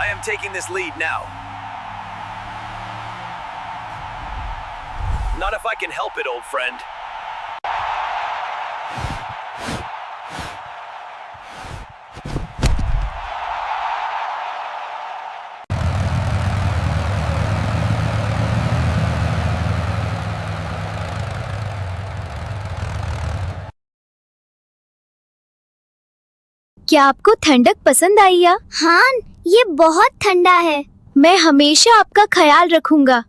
I am taking this lead now. Not if I can help it, old friend. क्या आपको ठंडक पसंद आई या? हाँ, ये बहुत ठंडा है। मैं हमेशा आपका ख्याल रखूंगा।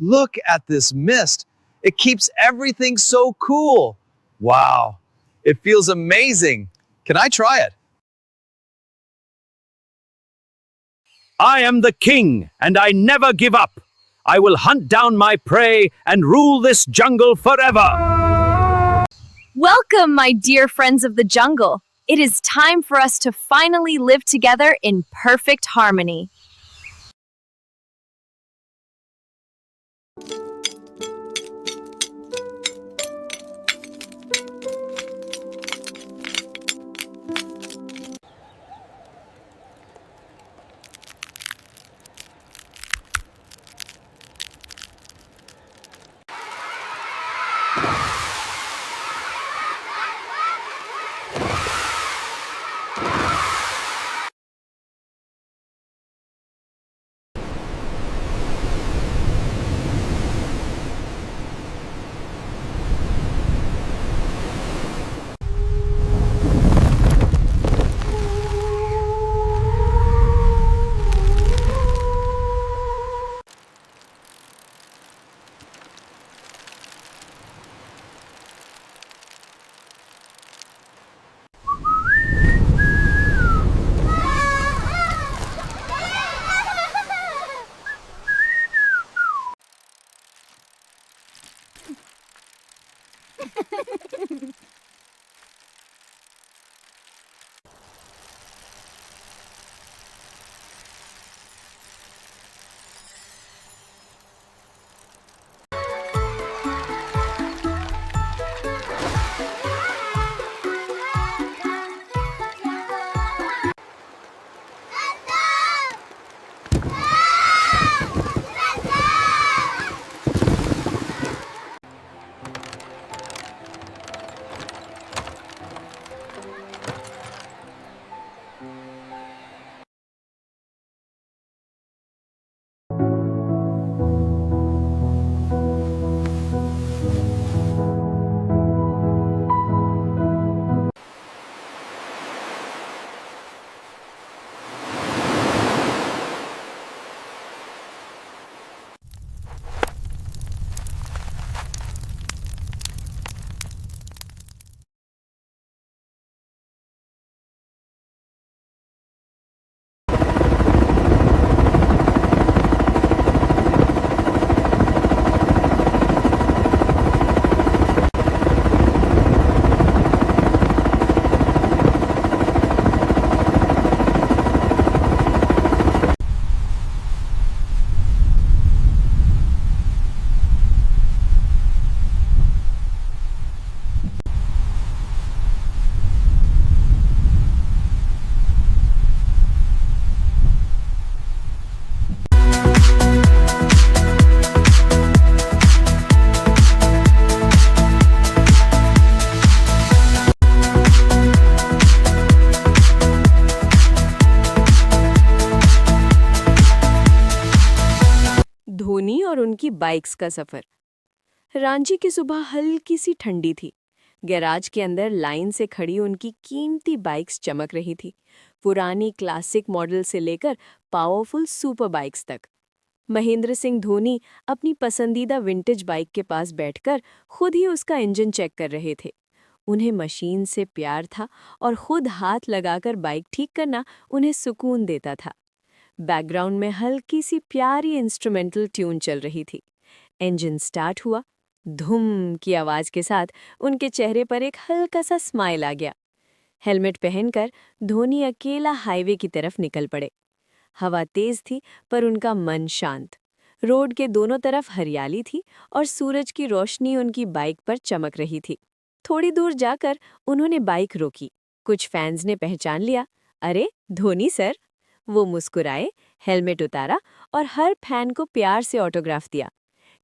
Look at this mist. It keeps everything so cool. Wow. It feels amazing. Can I try it? I am the king, and I never give up. I will hunt down my prey and rule this jungle forever. Welcome, my dear friends of the jungle. It is time for us to finally live together in perfect harmony. Dhoni और उनकी bikes का सफर। रांची की सुबह हल्की सी ठंडी थी। Garage के अंदर लाइन से खड़ी उनकी कीमती बाइक्स चमक रही थी, पुरानी क्लासिक मॉडल से लेकर पावरफुल सुपर बाइक्स तक। महेंद्र सिंह धोनी अपनी पसंदीदा विंटेज बाइक के पास बैठकर खुद ही उसका इंजन चेक कर रहे थे। उन्हें मशीन से प्यार था और खुद हाथ लगाकर बाइक ठीक करना उन्हें सुकून देता था। बैकग्राउंड में हल्की सी प्यारी इंस्ट्रूमेंटल ट्यून चल रही थी। इंजन स्टार्ट हुआ। धुम की आवाज के साथ उनके चेहरे पर एक हल्का सा स्माइल आ गया। हेलमेट पहनकर धोनी अकेला हाईवे की तरफ निकल पड़े। हवा तेज थी पर उनका मन शांत। रोड के दोनों तरफ हरियाली थी और सूरज की रोशनी उनकी बाइक पर चमक रही थी। थोड़ी दूर जाकर उन्होंने बाइक रोकी। कुछ फैंस ने पहचान लिया, अरे धोनी सर। वो मुस्कुराए, हेलमेट उतारा और हर फैन को प्यार से ऑटोग्राफ दिया।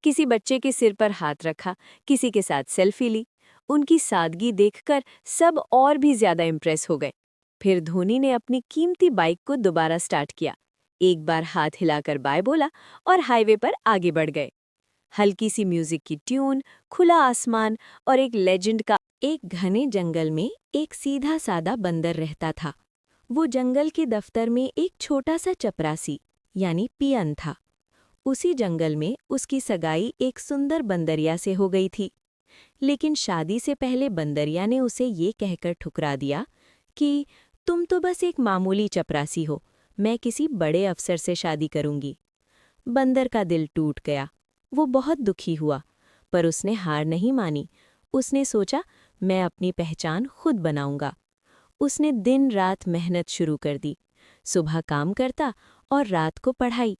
किसी बच्चे के सिर पर हाथ रखा, किसी के साथ सेल्फी ली। उनकी सादगी देखकर सब और भी ज्यादा इम्प्रेस हो गए। फिर धोनी ने अपनी कीमती बाइक को दोबारा स्टार्ट किया, एक बार हाथ हिलाकर बाय बोला और हाईवे पर आगे बढ़ गए। हल्की सी म्यूजिक की ट्यून, खुला आसमान और एक लेजेंड का। एक घने जंगल में एक सीधा सादा बंदर रहता था। वो जंगल के दफ्तर में एक छोटा सा चपरासी यानी पियन था। उसी जंगल में उसकी सगाई एक सुंदर बंदरिया से हो गई थी। लेकिन शादी से पहले बंदरिया ने उसे ये कहकर ठुकरा दिया कि तुम तो बस एक मामूली चपरासी हो, मैं किसी बड़े अफसर से शादी करूंगी। बंदर का दिल टूट गया। वो बहुत दुखी हुआ, पर उसने हार नहीं मानी। उसने सोचा, मैं अपनी पहचान खुद बनाऊंगा। उसने दिन रात मेहनत शुरू कर दी। सुबह काम करता और रात को पढ़ाई।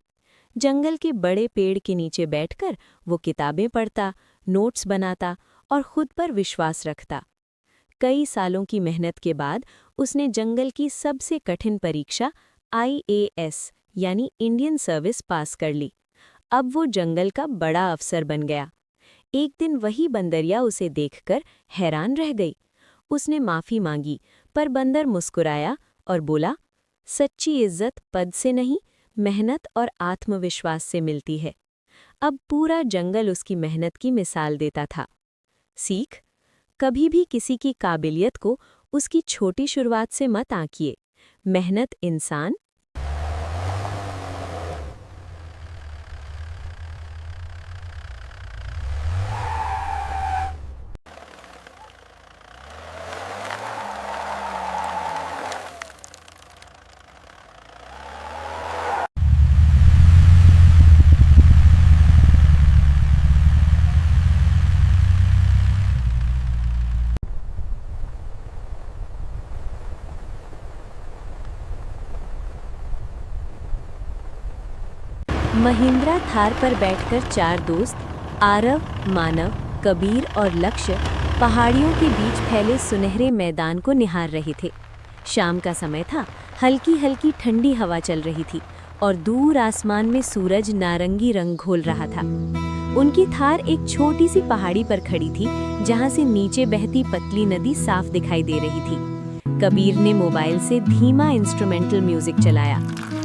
जंगल के बड़े पेड़ के नीचे बैठकर वो किताबें पढ़ता, नोट्स बनाता और खुद पर विश्वास रखता। कई सालों की मेहनत के बाद उसने जंगल की सबसे कठिन परीक्षा IAS यानी इंडियन सर्विस पास कर ली। अब वो जंगल का बड़ा अफसर बन गया। एक दिन वही बंदरिया उसे देखकर हैरान रह गई। उसने माफी मांगी, पर बंदर मुस्कुराया और बोला, सच्ची इज्जत पद से नहीं, मेहनत और आत्मविश्वास से मिलती है। अब पूरा जंगल उसकी मेहनत की मिसाल देता था। सीख, कभी भी किसी की काबिलियत को उसकी छोटी शुरुआत से मत आंकिए। मेहनत इंसान महिंद्रा थार पर बैठकर चार दोस्त आरव, मानव, कबीर और लक्ष्य पहाड़ियों के बीच फैले सुनहरे मैदान को निहार रहे थे। शाम का समय था, हल्की हल्की ठंडी हवा चल रही थी और दूर आसमान में सूरज नारंगी रंग घोल रहा था। उनकी थार एक छोटी सी पहाड़ी पर खड़ी थी, जहां से नीचे बहती पतली नदी साफ दिखाई दे रही थी। कबीर ने मोबाइल से धीमा इंस्ट्रूमेंटल म्यूजिक चलाया।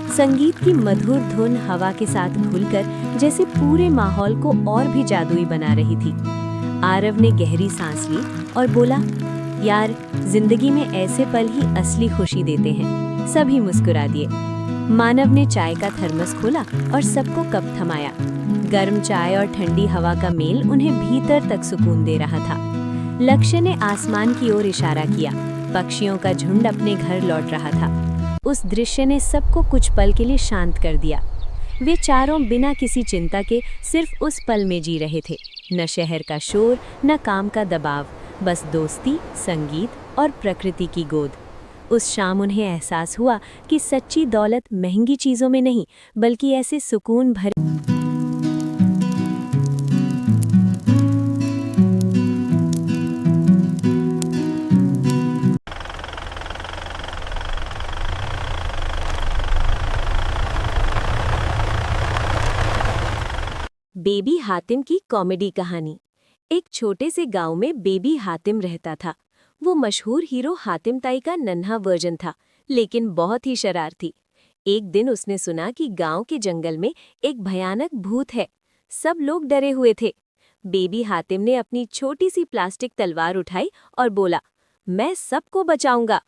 संगीत की मधुर धुन हवा के साथ घुलकर जैसे पूरे माहौल को और भी जादुई बना रही थी। आरव ने गहरी सांस ली और बोला, यार, जिंदगी में ऐसे पल ही असली खुशी देते हैं। सभी मुस्कुरा दिए। मानव ने चाय का थर्मस खोला और सबको कप थमाया। गर्म चाय और ठंडी हवा का मेल उन्हें भीतर तक सुकून दे रहा था। लक्ष्य ने आसमान की ओर इशारा किया। पक्षियों का झुंड अपने घर लौट रहा था। उस दृश्य ने सबको कुछ पल के लिए शांत कर दिया। वे चारों बिना किसी चिंता के सिर्फ उस पल में जी रहे थे। न शहर का शोर, न काम का दबाव, बस दोस्ती, संगीत और प्रकृति की गोद। उस शाम उन्हें एहसास हुआ कि सच्ची दौलत महंगी चीज़ों में नहीं, बल्कि ऐसे सुकून भरे बेबी हातिम की कॉमेडी कहानी। एक छोटे से गांव में बेबी हातिम रहता था। वो मशहूर हीरो हातिम ताई का नन्हा वर्जन था, लेकिन बहुत ही शरारती। एक दिन उसने सुना कि गांव के जंगल में एक भयानक भूत है। सब लोग डरे हुए थे। बेबी हातिम ने अपनी छोटी सी प्लास्टिक तलवार उठाई और बोला, मैं सबको बचाऊंगा।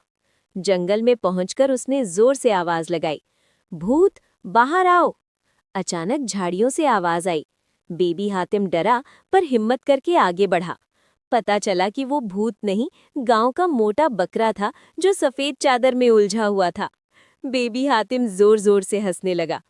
जंगल में पहुंचकर उसने जोर से आवाज लगाई, भूत, बाहर आओ। अचानक झाड़ियों से आवाज आई। बेबी हातिम डरा, पर हिम्मत करके आगे बढ़ा। पता चला कि वो भूत नहीं, गांव का मोटा बकरा था जो सफेद चादर में उलझा हुआ था। बेबी हातिम जोर जोर से हंसने लगा।